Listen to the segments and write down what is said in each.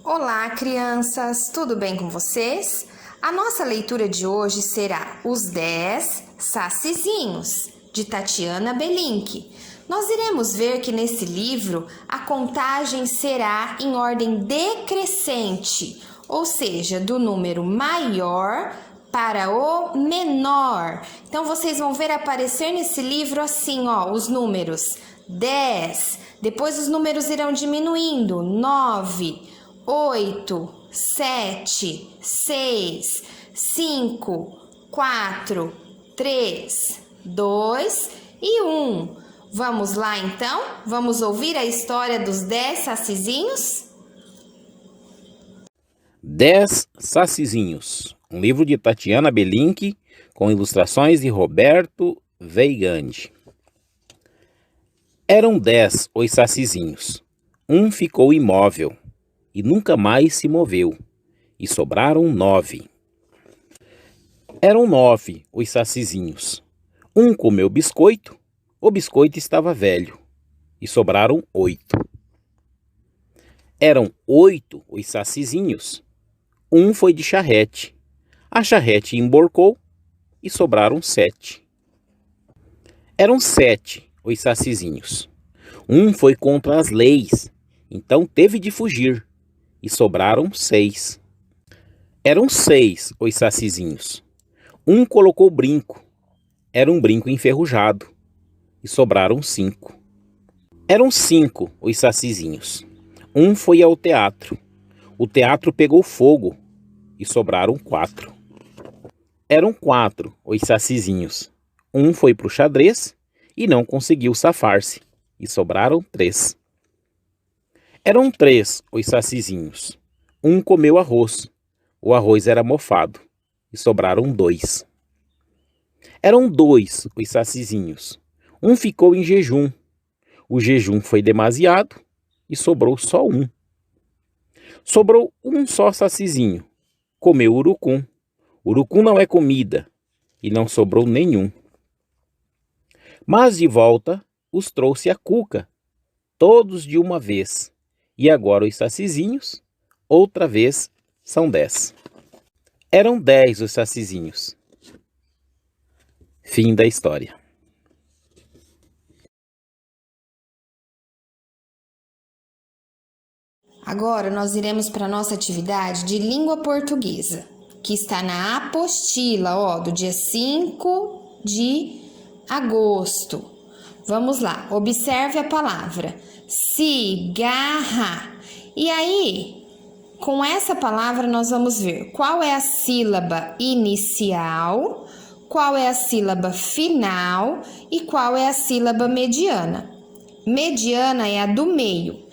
Olá, crianças! Tudo bem com vocês? A nossa leitura de hoje será Os 10 Sacizinhos, de Tatiana Belink. Nós iremos ver que nesse livro a contagem será em ordem decrescente, ou seja, do número maior para o menor. Então, vocês vão ver aparecer nesse livro assim, os números 10, depois os números irão diminuindo, 9, 8, 7, 6, 5, 4, 3, 2 e 1. Vamos lá então? Vamos ouvir a história dos 10 sacizinhos? 10 Sacizinhos, um livro de Tatiana Belink com ilustrações de Roberto Weigand. Eram 10 os sacizinhos. Um ficou imóvel e nunca mais se moveu, e sobraram 9. Eram 9 os sacizinhos. Um comeu biscoito, o biscoito estava velho, e sobraram 8. Eram 8 os sacizinhos. Um foi de charrete, a charrete emborcou, e sobraram 7. Eram 7 os sacizinhos. Um foi contra as leis, então teve de fugir, e sobraram 6. Eram 6 os sacizinhos. Um colocou brinco, era um brinco enferrujado, e sobraram 5. Eram 5 os sacizinhos. Um foi ao teatro, o teatro pegou fogo, e sobraram 4. Eram 4 os sacizinhos. Um foi para o xadrez, e não conseguiu safar-se, e sobraram 3. Eram 3 os sacizinhos. Um comeu arroz. O arroz era mofado. E sobraram 2. Eram 2 os sacizinhos. Um ficou em jejum. O jejum foi demasiado e sobrou só 1. Sobrou um só sacizinho. Comeu urucum. Urucum não é comida. E não sobrou nenhum. Mas de volta os trouxe a cuca. Todos de uma vez. E agora os sacizinhos, outra vez, são 10. Eram 10 os sacizinhos. Fim da história. Agora nós iremos para a nossa atividade de língua portuguesa, que está na apostila, do dia 5 de agosto. Vamos lá, observe a palavra cigarra. E aí, com essa palavra nós vamos ver qual é a sílaba inicial, qual é a sílaba final e qual é a sílaba mediana. Mediana é a do meio.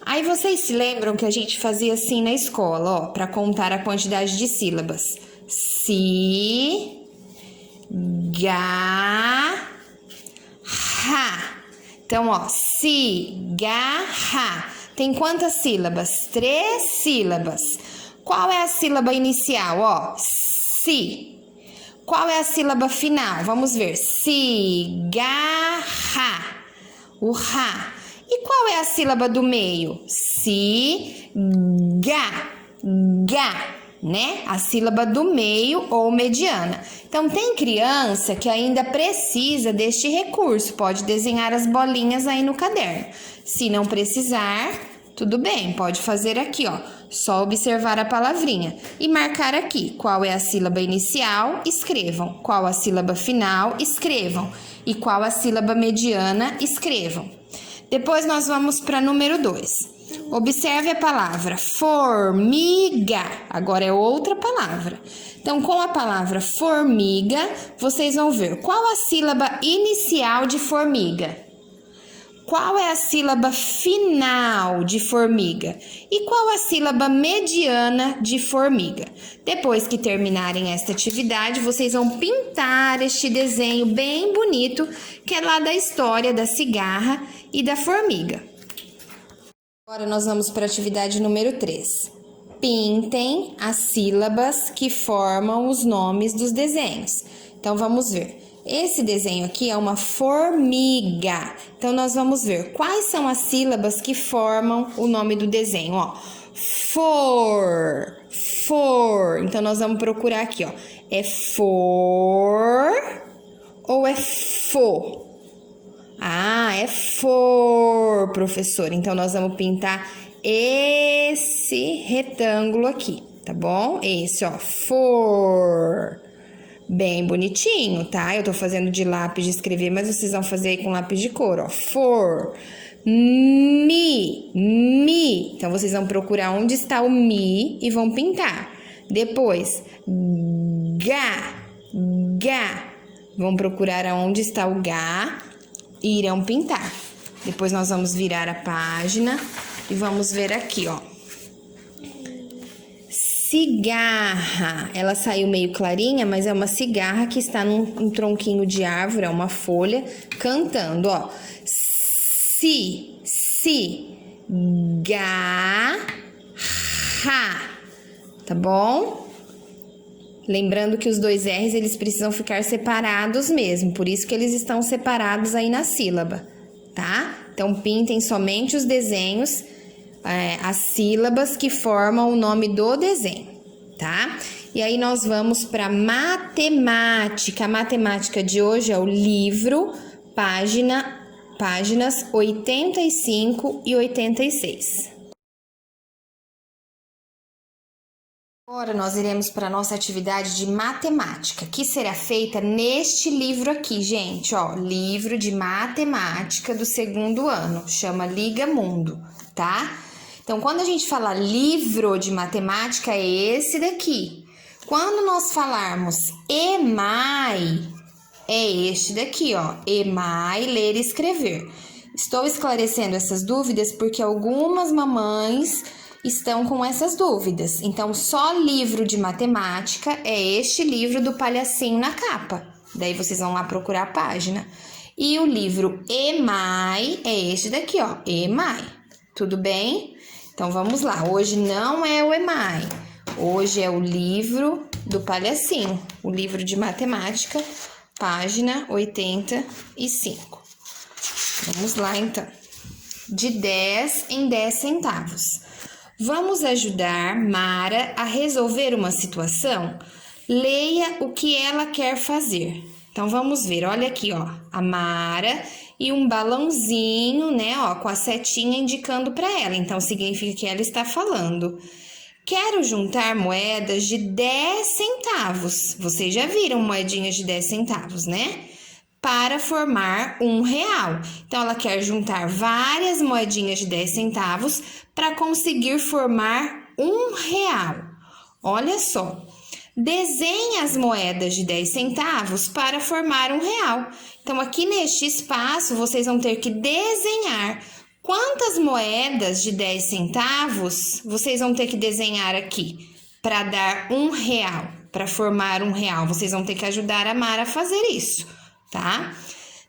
Aí vocês se lembram que a gente fazia assim na escola, para contar a quantidade de sílabas. Cigarra. Então, cigarra. Tem quantas sílabas? 3 sílabas. Qual é a sílaba inicial? Si. Qual é a sílaba final? Vamos ver. Cigarra. O ra. E qual é a sílaba do meio? Si, ga, né? A sílaba do meio ou mediana. Então, tem criança que ainda precisa deste recurso. Pode desenhar as bolinhas aí no caderno. Se não precisar, tudo bem. Pode fazer aqui, Só observar a palavrinha e marcar aqui. Qual é a sílaba inicial? Escrevam. Qual a sílaba final? Escrevam. E qual a sílaba mediana? Escrevam. Depois nós vamos para número 2. Observe a palavra formiga. Agora é outra palavra. Então, com a palavra formiga, vocês vão ver qual a sílaba inicial de formiga. Qual é a sílaba final de formiga? E qual a sílaba mediana de formiga? Depois que terminarem esta atividade, vocês vão pintar este desenho bem bonito, que é lá da história da cigarra e da formiga. Agora nós vamos para a atividade número 3. Pintem as sílabas que formam os nomes dos desenhos. Então, vamos ver. Esse desenho aqui é uma formiga. Então, nós vamos ver quais são as sílabas que formam o nome do desenho. For. Então, nós vamos procurar aqui, ó. É for ou é fo? Ah, é for, professor. Então, nós vamos pintar esse retângulo aqui, tá bom? Esse, ó, for. Bem bonitinho, tá? Eu tô fazendo de lápis de escrever, mas vocês vão fazer aí com lápis de cor, ó. For. Mi. Então, vocês vão procurar onde está o mi e vão pintar. Depois, ga. Vão procurar onde está o ga e irão pintar. Depois nós vamos virar a página e vamos ver aqui, ó. Cigarra. Ela saiu meio clarinha, mas é uma cigarra que está num tronquinho de árvore, é uma folha, cantando, ó. Garra. Tá bom? Lembrando que os dois R's, eles precisam ficar separados mesmo, por isso que eles estão separados aí na sílaba, tá? Então, pintem somente os desenhos, as sílabas que formam o nome do desenho, tá? E aí, nós vamos para matemática. A matemática de hoje é o livro, páginas 85 e 86. Agora nós iremos para a nossa atividade de matemática, que será feita neste livro aqui, gente, ó, livro de matemática do 2º ano, chama Liga Mundo, tá? Então, quando a gente fala livro de matemática, é esse daqui. Quando nós falarmos EMAI, é este daqui, ó, EMAI, ler e escrever. Estou esclarecendo essas dúvidas porque algumas mamães estão com essas dúvidas. Então, só livro de matemática é este livro do palhacinho na capa. Daí, vocês vão lá procurar a página. E o livro EMAI é este daqui, ó, EMAI. Tudo bem? Então, vamos lá. Hoje não é o EMAI. Hoje é o livro do palhacinho. O livro de matemática, página 85. Vamos lá, então. De 10 em 10 centavos. Vamos ajudar Mara a resolver uma situação? Leia o que ela quer fazer. Então, vamos ver. Olha aqui, ó. A Mara e um balãozinho, né, ó, com a setinha indicando para ela. Então, significa que ela está falando. Quero juntar moedas de 10 centavos. Vocês já viram moedinhas de 10 centavos, né? Para formar R$1. Então, ela quer juntar várias moedinhas de 10 centavos para conseguir formar R$1. Olha só. Desenhe as moedas de 10 centavos para formar R$1. Então, aqui neste espaço, vocês vão ter que desenhar quantas moedas de 10 centavos vocês vão ter que desenhar aqui para dar R$1, para formar R$1. Vocês vão ter que ajudar a Mara a fazer isso, tá?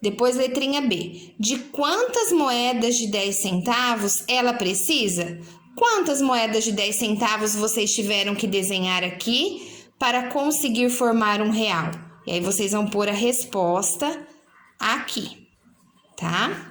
Depois, letrinha B. De quantas moedas de 10 centavos ela precisa? Quantas moedas de 10 centavos vocês tiveram que desenhar aqui para conseguir formar R$1? E aí, vocês vão pôr a resposta aqui, tá?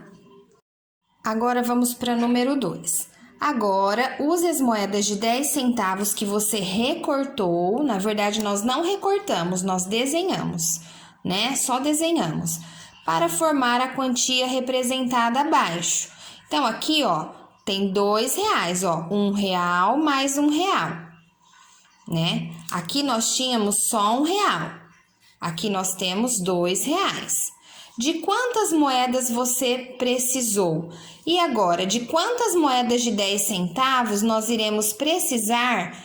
Agora, vamos para número 2. Agora, use as moedas de 10 centavos que você recortou. Na verdade, nós não recortamos, nós desenhamos, né? Só desenhamos. Para formar a quantia representada abaixo. Então, aqui, ó, tem R$2, ó. R$1 mais R$1, né? Aqui nós tínhamos só R$1. Aqui nós temos R$2. De quantas moedas você precisou? E agora, de quantas moedas de 10 centavos nós iremos precisar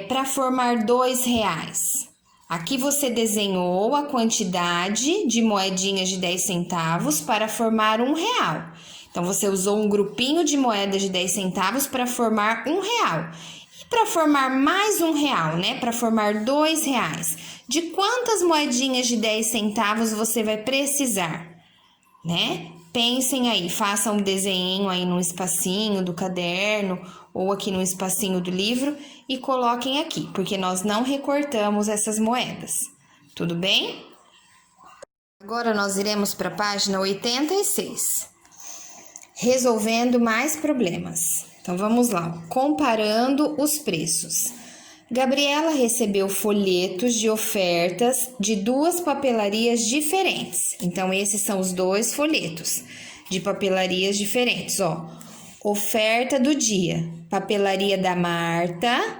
para formar R$2? Aqui você desenhou a quantidade de moedinhas de 10 centavos para formar R$1. Então, você usou um grupinho de moedas de 10 centavos para formar R$1. E para formar mais R$1, né? Para formar R$2, de quantas moedinhas de 10 centavos você vai precisar, né? Pensem aí, façam um desenho aí num espacinho do caderno ou aqui no espacinho do livro e coloquem aqui, porque nós não recortamos essas moedas. Tudo bem? Agora nós iremos para a página 86. Resolvendo mais problemas. Então, vamos lá, comparando os preços. Gabriela recebeu folhetos de ofertas de 2 papelarias diferentes. Então, esses são os 2 folhetos de papelarias diferentes, ó. Oferta do dia, papelaria da Marta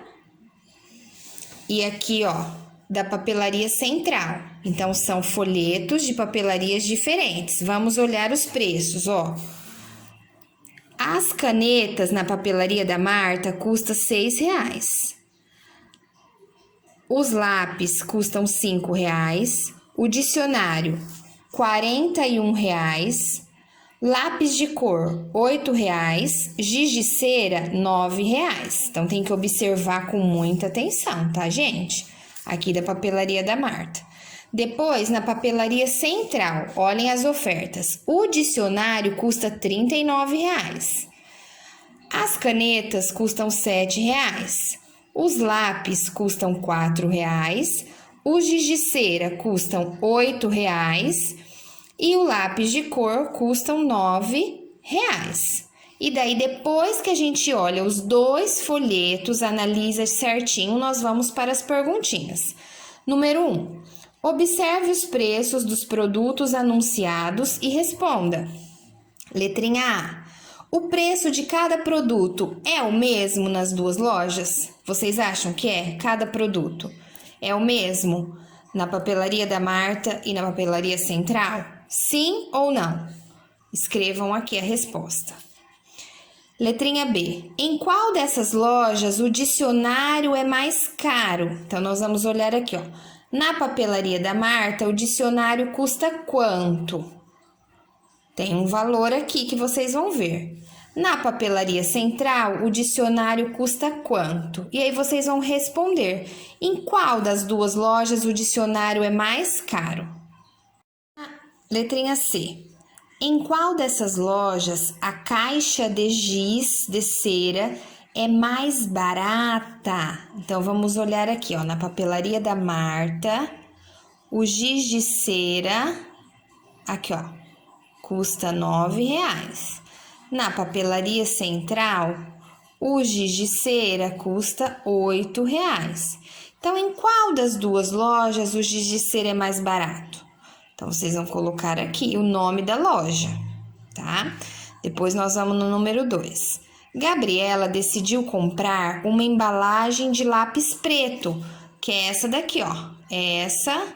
e aqui, ó, da papelaria central. Então, são folhetos de papelarias diferentes. Vamos olhar os preços, ó. As canetas na papelaria da Marta custam R$6. Os lápis custam R$5. O dicionário, R$41. Lápis de cor, R$8. Giz de cera, R$9. Então, tem que observar com muita atenção, tá, gente? Aqui da papelaria da Marta. Depois, na papelaria central, olhem as ofertas. O dicionário custa R$39. As canetas custam R$7. Os lápis custam R$4. Os giz de cera custam R$8. E o lápis de cor custam R$9. E daí, depois que a gente olha os 2 folhetos, analisa certinho, nós vamos para as perguntinhas. Número 1. Observe os preços dos produtos anunciados e responda. Letrinha A. O preço de cada produto é o mesmo nas 2 lojas? Vocês acham que é? Cada produto é o mesmo na papelaria da Marta e na papelaria central? Sim ou não? Escrevam aqui a resposta. Letrinha B. Em qual dessas lojas o dicionário é mais caro? Então, nós vamos olhar aqui, ó. Na papelaria da Marta, o dicionário custa quanto? Tem um valor aqui que vocês vão ver. Na papelaria central, o dicionário custa quanto? E aí vocês vão responder. Em qual das 2 lojas o dicionário é mais caro? Letrinha C. Em qual dessas lojas a caixa de giz de cera é mais barata? Então, vamos olhar aqui, ó, na papelaria da Marta, o giz de cera, aqui, ó, custa R$9. Na papelaria central, o giz de cera custa R$8. Então, em qual das 2 lojas o giz de cera é mais barato? Então, vocês vão colocar aqui o nome da loja, tá? Depois, nós vamos no número 2. Gabriela decidiu comprar uma embalagem de lápis preto, que é essa daqui, ó. Essa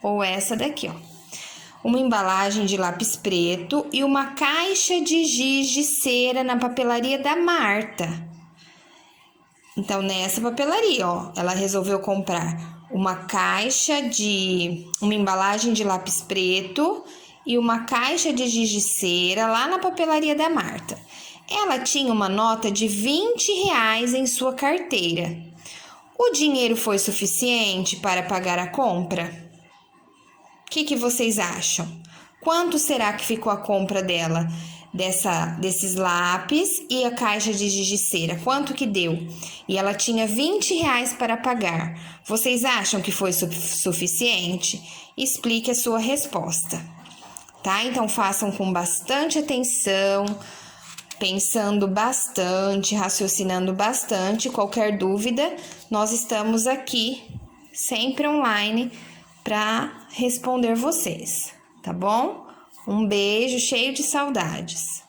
ou essa daqui, ó. Uma embalagem de lápis preto e uma caixa de giz de cera na papelaria da Marta. Então, nessa papelaria, ó, ela resolveu comprar uma embalagem de lápis preto e uma caixa de giz de cera lá na papelaria da Marta. Ela tinha uma nota de R$20 em sua carteira. O dinheiro foi suficiente para pagar a compra? O que vocês acham? Quanto será que ficou a compra dela? Desses lápis e a caixa de giz de cera, quanto que deu? E ela tinha R$20 para pagar. Vocês acham que foi suficiente? Explique a sua resposta, tá? Então, façam com bastante atenção, pensando bastante, raciocinando bastante. Qualquer dúvida, nós estamos aqui, sempre online, para responder vocês, tá bom? Um beijo cheio de saudades.